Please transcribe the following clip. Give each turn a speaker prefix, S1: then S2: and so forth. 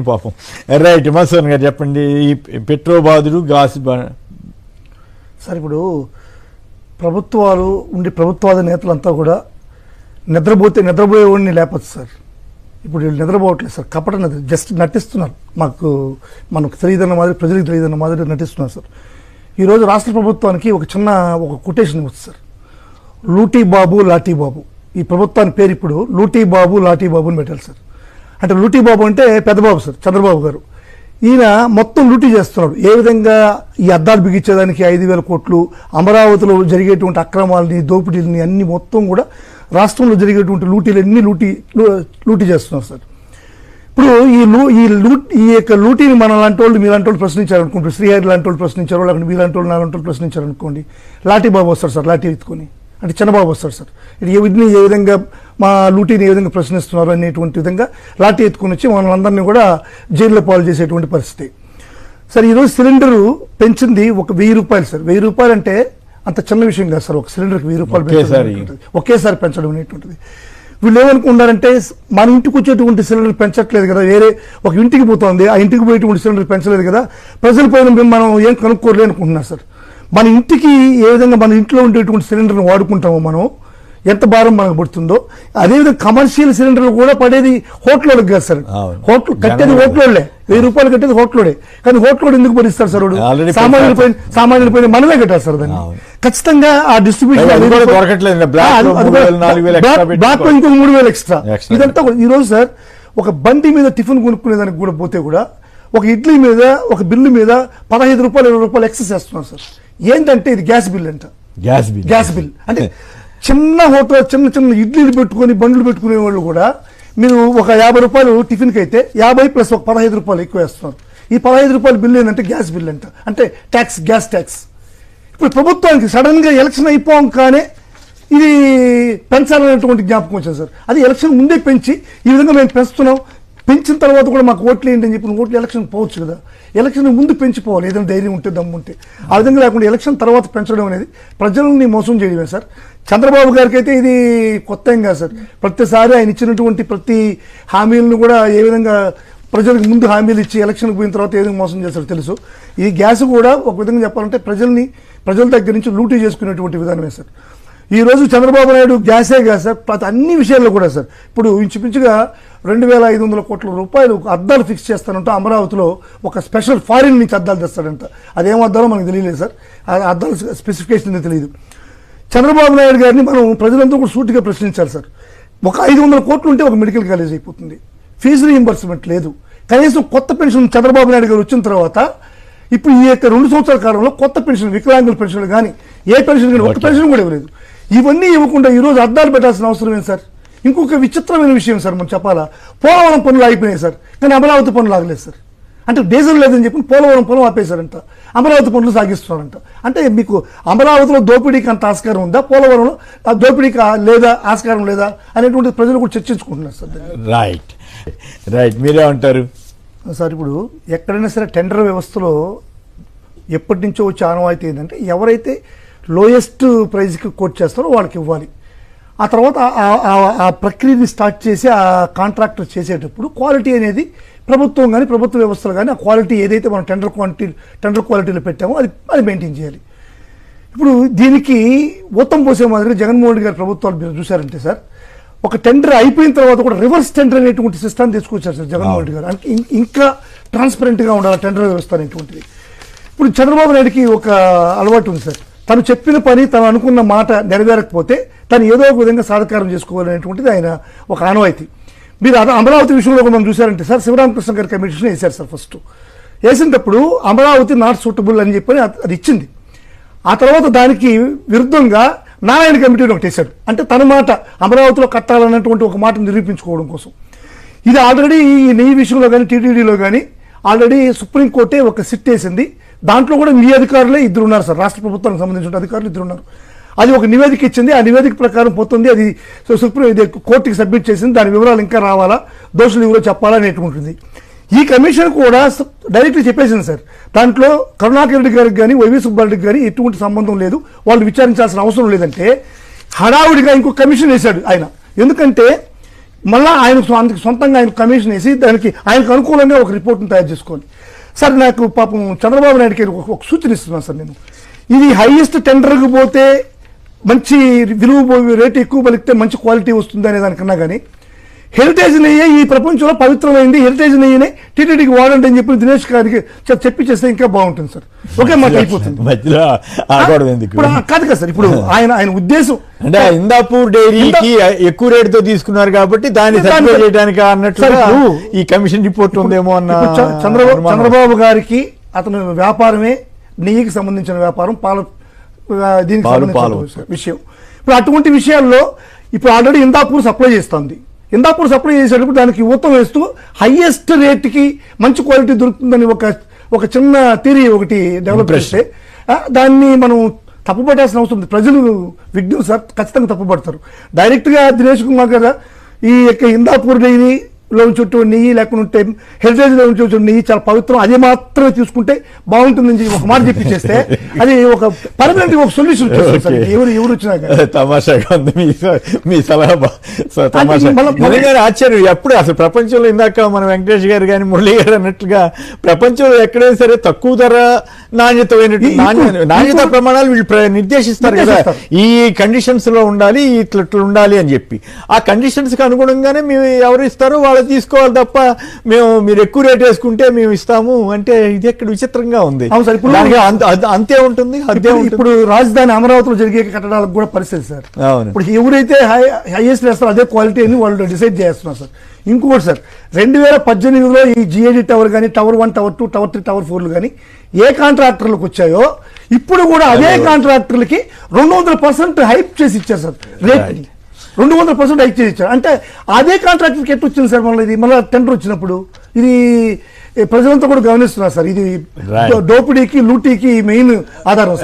S1: పాపం. Right, mason గారు చెప్పండి. ఈ పెట్రోబాదుడు గాసి
S2: సార్, ఇప్పుడు ప్రభుత్వాలు ఉండి ప్రభుత్వాద నేతలంతా కూడా నిద్రపోయేవాడిని లేపచ్చు సార్. ఇప్పుడు వీళ్ళు నిద్రపోవట్లేదు సార్, కపట నిద్ర, జస్ట్ నటిస్తున్నారు. మనకు తెలియదన్న మాదిరి, ప్రజలకు తెలియదన్న మాదిరి నటిస్తున్నారు సార్. ఈరోజు రాష్ట్ర ప్రభుత్వానికి ఒక కొటేషన్ ఇవ్వచ్చు సార్. లూటీ బాబు లాఠీ బాబు. ఈ ప్రభుత్వానికి పేరు ఇప్పుడు లూటీ బాబు లాఠీ బాబు అని పెట్టాలి సార్. అంటే లూటీ బాబు అంటే పెద్దబాబు సార్, చంద్రబాబు గారు. ఈయన మొత్తం లూటీ చేస్తున్నాడు. ఏ విధంగా ఈ అద్దాలు బిగించేదానికి 5,000 కోట్లు, అమరావతిలో జరిగేటువంటి అక్రమాలని, దోపిడీలని అన్ని మొత్తం కూడా రాష్ట్రంలో జరిగేటువంటి లూటీలన్నీ లూటీ చేస్తున్నారు సార్. ఇప్పుడు ఈ యొక్క లూటీని మన లాంటి వాళ్ళు, మీలాంటి వాళ్ళు ప్రశ్నించారనుకోండి, శ్రీహరి లాంటి వాళ్ళు ప్రశ్నించారు, లేకపోతే మీలాంటి వాళ్ళు, నాలాంటి వాళ్ళు ప్రశ్నించారనుకోండి, లాఠీ బాబు వస్తారు సార్, లాఠీ ఎత్తుకొని. అంటే చిన్నబాబు వస్తాడు సార్. వీటిని ఏ విధంగా మా లూటీని ఏ విధంగా ప్రశ్నిస్తున్నారు అనేటువంటి విధంగా లాఠీ ఎత్తుకొని వచ్చి మనందరినీ కూడా జైల్లో పాలు చేసేటువంటి పరిస్థితి సార్. ఈరోజు సిలిండరు పెంచింది ఒక 1,000 రూపాయలు సార్. 1,000 రూపాయలు అంటే అంత చిన్న విషయం కాదు సార్. ఒక సిలిండర్కి 1,000 రూపాయలు ఒకేసారి పెంచడం అనేటువంటిది. వీళ్ళు ఏమనుకుంటారంటే, మన ఇంటికి వచ్చేటువంటి సిలిండర్ పెంచట్లేదు కదా, వేరే ఒక ఇంటికి పోతుంది, ఆ ఇంటికి పోయేటువంటి సిలిండర్ పెంచలేదు కదా, ప్రజల పైన మనం ఏం కనుక్కోలేదు అనుకుంటున్నారు సార్. మన ఇంటికి ఏ విధంగా మన ఇంట్లో ఉండేటువంటి సిలిండర్ని వాడుకుంటామో మనం, ఎంత భారం మనకు పడుతుందో అదేవిధంగా కమర్షియల్ సిలిండర్లు కూడా పడేది హోటల్లోకి కాదు సార్. హోటల్ కట్టేది హోటల్లోనే, 1,000 రూపాయలు కట్టేది హోటల్లోనే. కానీ హోటల్లో ఎందుకు భరిస్తారు సార్? సామాన్యుల పైన మనమే కట్టాలి సార్ దాన్ని. ఖచ్చితంగా ఆ డిస్ట్రిబ్యూషన్ బ్లాక్ ఇంకో 3,000 ఎక్స్ట్రా. ఇదంతా ఈ రోజు సార్ ఒక బండి మీద టిఫిన్ కొనుక్కునేదానికి కూడా పోతే కూడా ఒక ఇడ్లీ మీద, ఒక బిల్లు మీద 15 రూపాయలు 20 రూపాయలు ఎక్సెస్ చేస్తున్నారు సార్. ఏంటంటే ఇది గ్యాస్ బిల్ అంట. గ్యాస్ బిల్ అంటే చిన్న హోటల్, చిన్న ఇడ్లీలు పెట్టుకొని బండ్లు పెట్టుకునే వాళ్ళు కూడా మీరు ఒక 50 రూపాయలు టిఫిన్కి అయితే 50 ప్లస్ ఒక 15 రూపాయలు ఎక్కువ వేస్తున్నారు. ఈ 15 రూపాయల బిల్లు ఏంటంటే గ్యాస్ బిల్ అంట. అంటే ట్యాక్స్, గ్యాస్ ట్యాక్స్. ఇప్పుడు ప్రభుత్వానికి సడన్ గా ఎలక్షన్ అయిపోం కానీ ఇది పెంచాలనేటువంటి జ్ఞాపకం వచ్చింది సార్. అది ఎలక్షన్ ముందే పెంచి ఈ విధంగా మేము పెంచుతున్నాం, పెంచిన తర్వాత కూడా మాకు ఓట్లు ఏంటి అని చెప్పి ఓట్లు ఎలక్షన్ పోవచ్చు కదా. ఎలక్షన్ ముందు పెంచిపోవాలి, ఏదైనా ధైర్యం ఉంటే, దమ్ము ఉంటే. ఆ విధంగా లేకుండా ఎలక్షన్ తర్వాత పెంచడం అనేది ప్రజల్ని మోసం చేయడమే సార్. చంద్రబాబు గారికి అయితే ఇది కొత్త ఏం కాదు సార్. ప్రతిసారి ఆయన ఇచ్చినటువంటి ప్రతి హామీలను కూడా ఏ విధంగా ప్రజలకు ముందు హామీలు ఇచ్చి ఎలక్షన్కి పోయిన తర్వాత ఏ విధంగా మోసం చేస్తారో తెలుసు. ఈ గ్యాస్ కూడా ఒక విధంగా చెప్పాలంటే ప్రజల దగ్గర నుంచి లూటీ చేసుకునేటువంటి విధానమే సార్. ఈ రోజు చంద్రబాబు నాయుడు గ్యాసే కాదు సార్, ప్రతి అన్ని విషయాల్లో కూడా సార్. ఇప్పుడు ఇంచుమించుగా 2,500 కోట్ల రూపాయలు అద్దాలు ఫిక్స్ చేస్తానంటే అమరావతిలో ఒక స్పెషల్ ఫారిన్ నుంచి అద్దాలు తెస్తాడంట. అదేం అద్దాలో మనకు తెలియలేదు సార్. ఆ అద్దాలు స్పెసిఫికేషన్ తెలియదు. చంద్రబాబు నాయుడు గారిని మనం ప్రజలంతా కూడా సూటిగా ప్రశ్నించాలి సార్. ఒక 500 కోట్లు ఉంటే ఒక మెడికల్ కాలేజ్ అయిపోతుంది. ఫీజు రీయింబర్స్మెంట్ లేదు. కనీసం కొత్త పెన్షన్ చంద్రబాబు నాయుడు గారు వచ్చిన తర్వాత ఇప్పుడు ఈ యొక్క 2 సంవత్సరాల కాలంలో కొత్త పెన్షన్, వికలాంగుల పెన్షన్లు కానీ ఏ పెన్షన్ కానీ ఒక్క పెన్షన్ కూడా ఇవ్వలేదు. ఇవన్నీ ఇవ్వకుండా ఈరోజు అద్దాలు పెట్టాల్సిన అవసరం ఏంటి సార్? ఇంకొక విచిత్రమైన విషయం సార్, మనం చెప్పాలా, పోలవరం పనులు ఆగిపోయినాయి సార్, కానీ అమరావతి పనులు ఆగలేదు సార్. అంటే డీజిల్ లేదని చెప్పి పోలవరం పనులు ఆపేశారంట, అమరావతి పనులు సాగిస్తున్నారంట. అంటే మీకు అమరావతిలో దోపిడీకి అంత ఆస్కారం ఉందా, పోలవరంలో దోపిడీకి లేదా ఆస్కారం లేదా అనేటువంటి ప్రజలు కూడా చర్చించుకుంటున్నారు సార్.
S1: రైట్, మీరే అంటారు
S2: సార్? ఇప్పుడు ఎక్కడైనా సరే టెండర్ వ్యవస్థలో ఎప్పటి నుంచో వచ్చే ఆనవాయితీ ఏంటంటే, ఎవరైతే లోయెస్ట్ ప్రైజ్కి కోట్ చేస్తారో వాళ్ళకి ఇవ్వాలి. ఆ తర్వాత ఆ ప్రక్రియని స్టార్ట్ చేసి ఆ కాంట్రాక్టర్ చేసేటప్పుడు క్వాలిటీ అనేది ప్రభుత్వం కానీ ప్రభుత్వ వ్యవస్థలు కానీ ఆ క్వాలిటీ ఏదైతే మనం టెండర్ క్వాలిటీలో పెట్టామో అది మెయింటైన్ చేయాలి. ఇప్పుడు దీనికి ఊతం పోసే మాదిరిగా జగన్మోహన్ రెడ్డి గారి ప్రభుత్వాలు మీరు చూసారంటే సార్, ఒక టెండర్ అయిపోయిన తర్వాత కూడా రివర్స్ టెండర్ అనేటువంటి సిస్టమ్ తీసుకొచ్చారు సార్ జగన్మోహన్ రెడ్డి గారు. అంటే ఇంకా ట్రాన్స్పరెంట్గా ఉండాలి టెండర్ వ్యవస్థ అనేటువంటిది. ఇప్పుడు చంద్రబాబు నాయుడుకి ఒక అలవాటు ఉంది సార్. తను చెప్పిన పని, తను అనుకున్న మాట నెరవేరకపోతే తను ఏదో ఒక విధంగా సాధకారం చేసుకోవాలనేటువంటిది ఆయన ఒక ఆనవాయితీ. మీరు అమరావతి విషయంలో మనం చూసారంటే సార్, శివరామకృష్ణ గారి కమిషన్ వేశారు సార్. ఫస్ట్ వేసినప్పుడు అమరావతి నాట్ సూటబుల్ అని చెప్పని అది ఇచ్చింది. ఆ తర్వాత దానికి విరుద్ధంగా నారాయణ కమిటీని ఒకటి వేశాడు. అంటే తన మాట అమరావతిలో కట్టాలన్నటువంటి ఒక మాట నిరూపించుకోవడం కోసం. ఇది ఆల్రెడీ ఈ విషయంలో కానీ టీటీడీలో కానీ ఆల్రెడీ సుప్రీంకోర్టే ఒక సిట్ వేసింది. దాంట్లో కూడా మీ అధికారులే 2 ఉన్నారు సార్, రాష్ట్ర ప్రభుత్వానికి సంబంధించిన అధికారులు 2 ఉన్నారు. అది ఒక నివేదిక ఇచ్చింది, ఆ నివేదిక ప్రకారం పోతుంది. అది కోర్టుకి సబ్మిట్ చేసింది. దాని వివరాలు ఇంకా రావాలా, దోషులు ఎవరో చెప్పాలా అనేటువంటిది. ఈ కమిషన్ కూడా డైరెక్ట్గా చెప్పేసింది సార్. దాంట్లో కరుణాకర్ రెడ్డి గారికి కానీ వైవి సుబ్బారెడ్డికి కానీ ఎటువంటి సంబంధం లేదు, వాళ్ళు విచారించాల్సిన అవసరం లేదంటే హడావుడిగా ఇంకో కమిషన్ వేశాడు ఆయన. ఎందుకంటే మళ్ళీ ఆయనకు సొంతంగా ఆయన కమిషన్ వేసి దానికి ఆయనకు అనుకూలంగా ఒక రిపోర్ట్ని తయారు చేసుకోవాలి. సార్ నాకు పాపం చంద్రబాబు నాయుడుకి ఒక సూచన ఇస్తున్నాను సార్ నేను. ఇది హైయెస్ట్ టెండర్కి పోతే మంచి విలువ రేటు ఎక్కువ పలికితే మంచి క్వాలిటీ వస్తుంది అనే దానికన్నా కానీ హెరిటేజ్ నెయ్యే ఈ ప్రపంచంలో పవిత్రమైంది, హెరిటేజ్ నెయ్యనే టీటీడీకి వాడండి అని చెప్పి దినేష్ గారికి చెప్పి చేస్తే ఇంకా బాగుంటుంది సార్. ఒకే మాట అయిపోతుంది. ఇప్పుడు కాదు కదా సార్, ఇప్పుడు ఆయన ఉద్దేశం
S1: అంటే ఇందాపూర్ డైరీకి ఎక్కువ రేటుతో తీసుకున్నారు కాబట్టి దాన్ని సర్వే చేయడానికి అన్నట్లు ఈ కమిషన్ రిపోర్ట్ ఉందేమో అన్న.
S2: చంద్రబాబు గారికి అతను వ్యాపారమే నెయ్యికి సంబంధించిన వ్యాపారం, దీనికి సంబంధించిన విషయం. ఇప్పుడు అటువంటి విషయాల్లో ఇప్పుడు ఆల్రెడీ ఇందాపూర్ సప్లై చేస్తుంది. ఇందాపూర్ సప్లై చేసేటప్పుడు దానికి ఊతం వేస్తూ హైయెస్ట్ రేట్కి మంచి క్వాలిటీ దొరుకుతుందని ఒక చిన్న థియరీ ఒకటి డెవలప్ చేస్తే దాన్ని మనం తప్పుపట్టాల్సిన అవసరం ఉంది. ప్రజలు విఘ్నం సార్ ఖచ్చితంగా తప్పుపడతారు. డైరెక్ట్గా దినేష్ కుమార్ గారు ఈ యొక్క ఇందాపూర్ డైరీలో చుట్టూ నెయ్యి లేకుంటే హెరిటేజ్లో చుట్టూ నెయ్యి చాలా పవిత్రం, అది మాత్రమే తీసుకుంటే బాగుంటుందని చెప్పి ఒక మాట చెప్పి చేస్తే అది ఒక పర్మనెంట్ ఒక సొల్యూషన్ ఎవరు వచ్చినా.
S1: తమాషాగా ఉంది మీ సలహా. ఆశ్చర్యం ఎప్పుడు అసలు ప్రపంచంలో ఇందాక మన వెంకటేష్ గారు కానీ మురళి గారు అన్నట్లుగా ప్రపంచంలో ఎక్కడైనా సరే తక్కువ ధర నాణ్యత ప్రమాణాలు వీళ్ళు నిర్దేశిస్తారు కదా. ఈ కండిషన్స్ లో ఉండాలి, ఇట్లా ఉండాలి అని చెప్పి ఆ కండిషన్స్ కి అనుగుణంగానే మేము ఎవరు ఇస్తారో వాళ్ళు తీసుకోవాలి తప్ప మీరు ఎక్కువ రేట్ వేసుకుంటే మేము ఇస్తాము అంటే ఇది ఎక్కడ విచిత్రంగా ఉంది. అంతే ఉంటుంది.
S2: ఇప్పుడు రాజధాని అమరావతిలో జరిగే కట్టడాలకు కూడా పరిస్థితి సార్. ఇప్పుడు ఎవరైతే హైయెస్ట్ వేస్తారో అదే క్వాలిటీ అని వాళ్ళు డిసైడ్ చేస్తున్నారు సార్. ఇంకొకటి సార్, 2018లో ఈ జిఐడి టవర్ కానీ టవర్ 1, టవర్ 2, టవర్ 3, టవర్ 4 కానీ ఏ కాంట్రాక్టర్లకు వచ్చాయో ఇప్పుడు కూడా అదే కాంట్రాక్టర్లకి 200% హైప్ చేసి ఇచ్చారు సార్. రేట్ని 200% హైక్ చేసి ఇచ్చారు. అంటే అదే కాంట్రాక్టర్కి ఎట్టు వచ్చింది సార్ మళ్ళీ ఇది మళ్ళీ టెండర్ వచ్చినప్పుడు? ఇది ప్రజలంతా కూడా గమనిస్తున్నారు సార్. ఇది దోపిడీకి లూటీకి మెయిన్ ఆధారం.